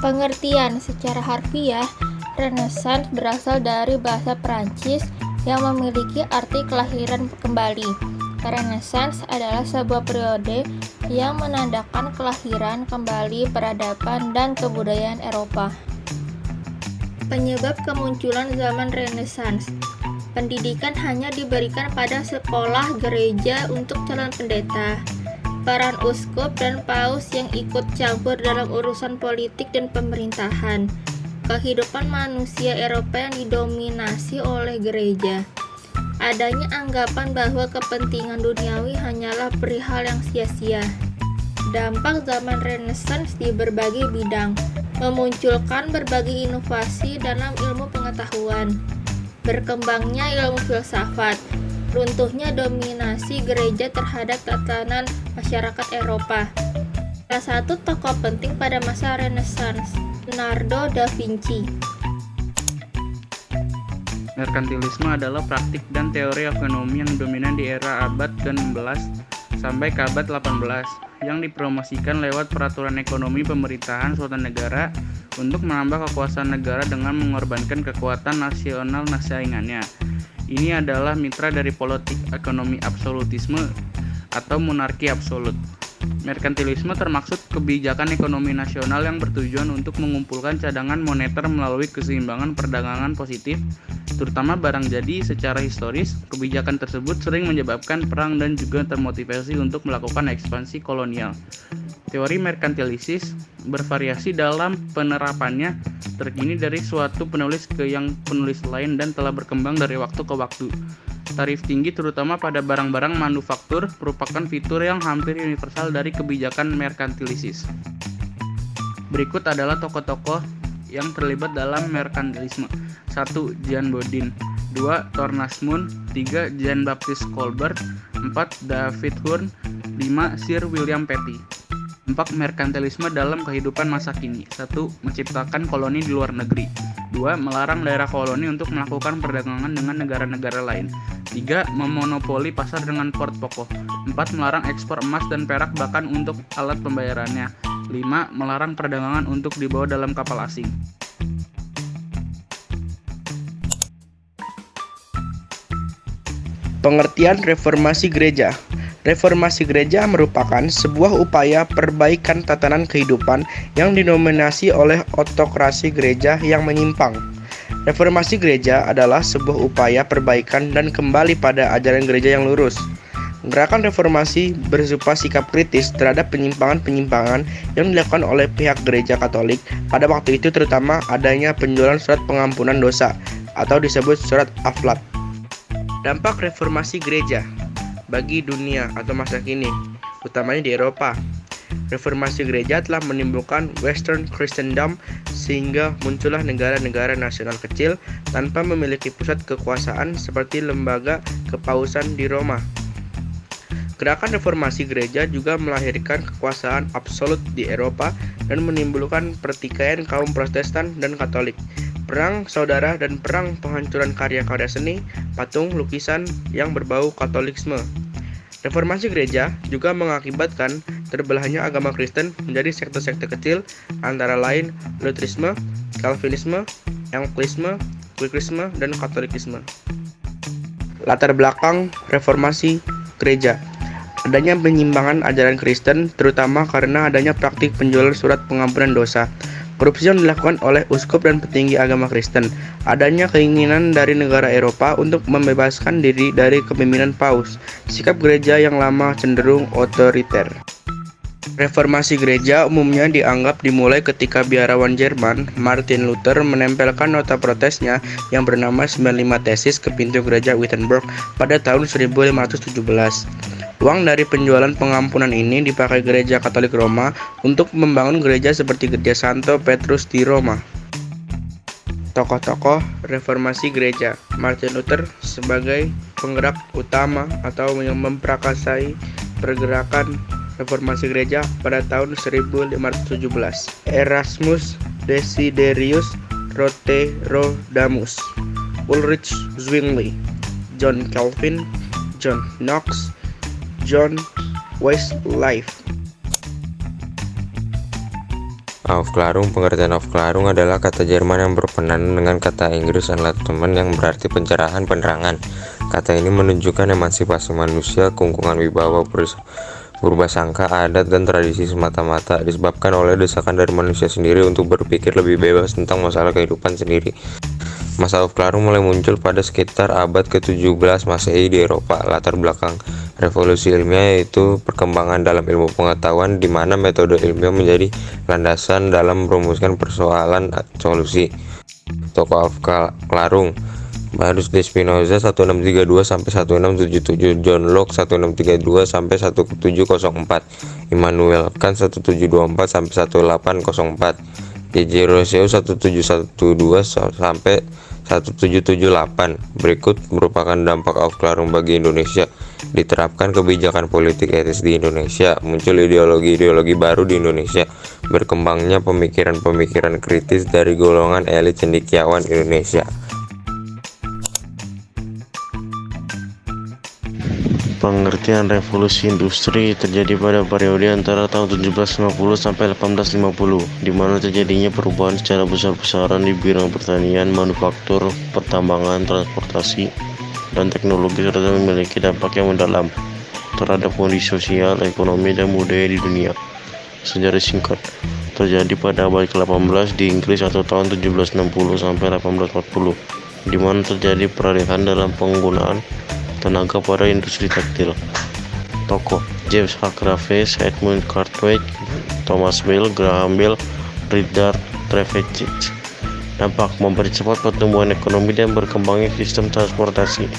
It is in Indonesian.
Pengertian secara harfiah, Renaissance berasal dari bahasa Perancis yang memiliki arti kelahiran kembali. Renaissance adalah sebuah periode yang menandakan kelahiran kembali peradaban dan kebudayaan Eropa. Penyebab kemunculan zaman Renaissance. Pendidikan hanya diberikan pada sekolah gereja untuk calon pendeta. Peran uskup dan paus yang ikut campur dalam urusan politik dan pemerintahan. Kehidupan manusia Eropa yang didominasi oleh gereja. Adanya anggapan bahwa kepentingan duniawi hanyalah perihal yang sia-sia. Dampak zaman Renaissance di berbagai bidang, memunculkan berbagai inovasi dalam ilmu pengetahuan, berkembangnya ilmu filsafat, runtuhnya dominasi gereja terhadap tatanan masyarakat Eropa. Salah satu tokoh penting pada masa Renaissance, Leonardo da Vinci. Merkantilisme adalah praktik dan teori ekonomi yang dominan di era abad ke-16 sampai ke abad 18 yang dipromosikan lewat peraturan ekonomi pemerintahan suatu negara untuk menambah kekuasaan negara dengan mengorbankan kekuatan nasional saingannya. Ini adalah mitra dari politik ekonomi absolutisme atau monarki absolut. Merkantilisme termaksud kebijakan ekonomi nasional yang bertujuan untuk mengumpulkan cadangan moneter melalui keseimbangan perdagangan positif, terutama barang jadi. Secara historis, kebijakan tersebut sering menyebabkan perang dan juga termotivasi untuk melakukan ekspansi kolonial. Teori merkantilisis bervariasi dalam penerapannya, terkini dari suatu penulis ke yang penulis lain dan telah berkembang dari waktu ke waktu. Tarif tinggi terutama pada barang-barang manufaktur merupakan fitur yang hampir universal dari kebijakan merkantilisis. Berikut adalah tokoh-tokoh yang terlibat dalam merkantilisme. 1. Jean Bodin. 2. Thomas More. 3. Jean Baptiste Colbert. 4. David Hume. 5. Sir William Petty. 4. Merkantilisme dalam kehidupan masa kini. 1. Menciptakan koloni di luar negeri. 2. Melarang daerah koloni untuk melakukan perdagangan dengan negara-negara lain. 3. Memonopoli pasar dengan port pokok. 4. Melarang ekspor emas dan perak bahkan untuk alat pembayarannya. 5. Melarang perdagangan untuk dibawa dalam kapal asing. Pengertian reformasi gereja. Reformasi gereja merupakan sebuah upaya perbaikan tatanan kehidupan yang didominasi oleh otokrasi gereja yang menyimpang. Reformasi gereja adalah sebuah upaya perbaikan dan kembali pada ajaran gereja yang lurus. Gerakan reformasi berupa sikap kritis terhadap penyimpangan-penyimpangan yang dilakukan oleh pihak gereja Katolik pada waktu itu, terutama adanya penjualan surat pengampunan dosa atau disebut surat Aflat. Dampak reformasi gereja bagi dunia atau masa kini, utamanya di Eropa. Reformasi gereja telah menimbulkan Western Christendom sehingga muncullah negara-negara nasional kecil tanpa memiliki pusat kekuasaan seperti lembaga kepausan di Roma. Gerakan reformasi gereja juga melahirkan kekuasaan absolut di Eropa dan menimbulkan pertikaian kaum Protestan dan Katolik. Perang saudara dan perang penghancuran karya-karya seni, patung, lukisan yang berbau Katolikisme. Reformasi gereja juga mengakibatkan terbelahnya agama Kristen menjadi sekte-sekte kecil antara lain Lutherisme, Calvinisme, Anglicanisme, Quakerisme, dan Katolikisme. Latar belakang reformasi gereja. Adanya penyimpangan ajaran Kristen terutama karena adanya praktik penjualan surat pengampunan dosa. Korupsi yang dilakukan oleh uskup dan petinggi agama Kristen. Adanya keinginan dari negara Eropa untuk membebaskan diri dari kepemimpinan paus. Sikap gereja yang lama cenderung otoriter. Reformasi gereja umumnya dianggap dimulai ketika biarawan Jerman Martin Luther menempelkan nota protesnya yang bernama 95 Thesis ke pintu gereja Wittenberg pada tahun 1517. Uang dari penjualan pengampunan ini dipakai gereja Katolik Roma untuk membangun gereja seperti Gereja Santo Petrus di Roma. Tokoh-tokoh reformasi gereja. Martin Luther sebagai penggerak utama atau yang memprakarsai pergerakan reformasi gereja pada tahun 1517. Erasmus Desiderius Roterodamus, Ulrich Zwingli, John Calvin, John Knox, John Westlife. Aufklärung. Pengertian Aufklärung adalah kata Jerman yang berpengaruh dengan kata Inggris Enlightenment yang berarti pencerahan, penerangan. Kata ini menunjukkan emansipasi manusia, kungkungan wibawa, berubah sangka, adat, dan tradisi semata-mata disebabkan oleh desakan dari manusia sendiri untuk berpikir lebih bebas tentang masalah kehidupan sendiri. Masa Aufklärung mulai muncul pada sekitar abad ke-17 Masehi di Eropa. Latar belakang revolusi ilmiah yaitu perkembangan dalam ilmu pengetahuan di mana metode ilmiah menjadi landasan dalam merumuskan persoalan solusi. Tokoh Aufklärung: Baruch de Spinoza 1632 sampai 1677, John Locke 1632 sampai 1704, Immanuel Kant 1724 sampai 1804, J.J. Rousseau 1712 sampai 1778. Berikut merupakan dampak Aufklärung bagi Indonesia. Diterapkan kebijakan politik etis di Indonesia, muncul ideologi-ideologi baru di Indonesia, berkembangnya pemikiran-pemikiran kritis dari golongan elit cendekiawan Indonesia. Pengertian revolusi industri terjadi pada periode antara tahun 1750 sampai 1850, di mana terjadinya perubahan secara besar-besaran di bidang pertanian, manufaktur, pertambangan, transportasi, dan teknologi, serta memiliki dampak yang mendalam terhadap kondisi sosial, ekonomi, dan budaya di dunia. Sejarah singkat terjadi pada abad ke-18 di Inggris atau tahun 1760 sampai 1840, di mana terjadi peralihan dalam penggunaan tenaga pada industri tekstil. Tokoh: James Hargreaves, Edmund Cartwright, Thomas Bell, Graham Bell, Richard Trevithick. Dampak: mempercepat pertumbuhan ekonomi dan berkembangnya sistem transportasi.